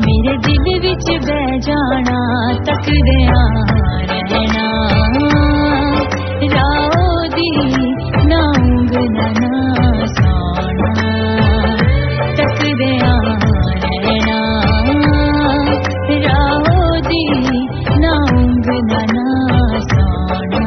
मेरे दिल विच बह जाना तकदियां रहना राओ दी ना ऊंघना ना सौना तकदियां रहना राओ दी ना ऊंघना ना सौना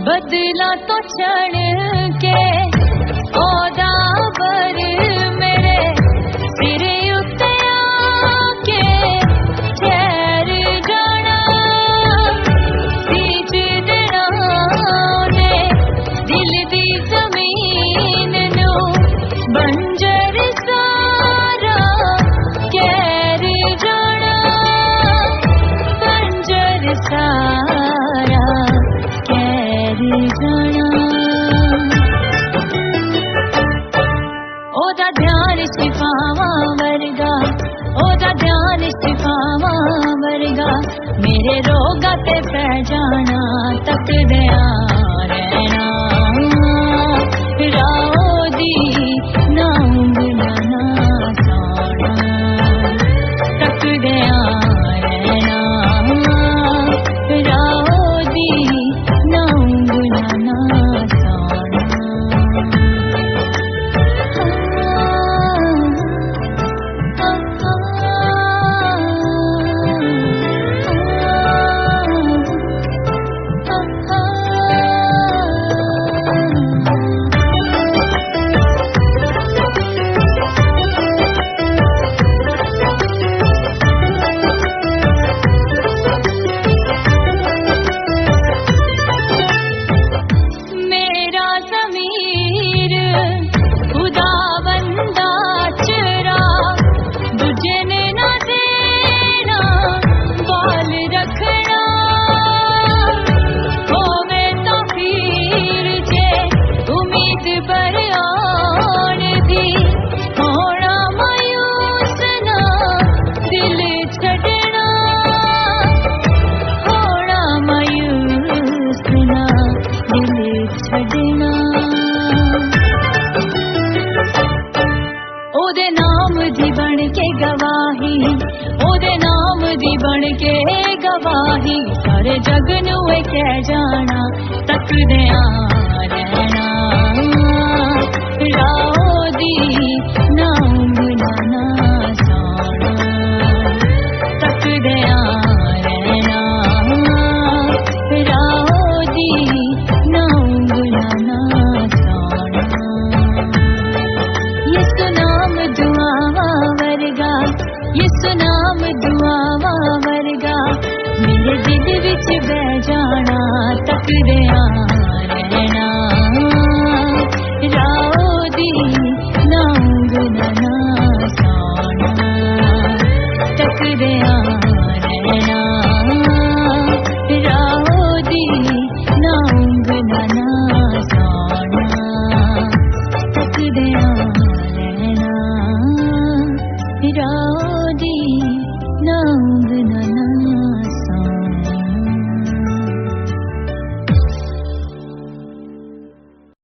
बदला तो क्षण के ओदा बर मेरे सिर उत्ते आके ठहर जाना बीच देना ने दिल दी जमीन नू बंजर सारा कहर जाना बंजर सारा ओदा ध्यान सिफावा वर्गा ओदा ध्यान सिफावा वर्गा मेरे रोगा ते पै जाना तकदियां रहना राओ दी ना ऊंघना ना सौना तकदियां रहना राओ दी ना ऊंघना ना ओदे नाम दी बन के गवाही ओदे नाम दी बन के गवाही सारे जग नू कह जाना तकदियां रहना राओ दी ना ऊंघना ना सौना तकदियां रहना राओ दी ना ऊंघना ना सौना यीशु नाम दुआवा वर्गा यीशु नाम दुआवा वर्गा मेरे दिल विच बह जाना तकदियां रहना राओ दी ना ऊंघना ना सौना तकदियां रहना राओ दी ना ऊंघना ना सौना तकदियां राओ दी ना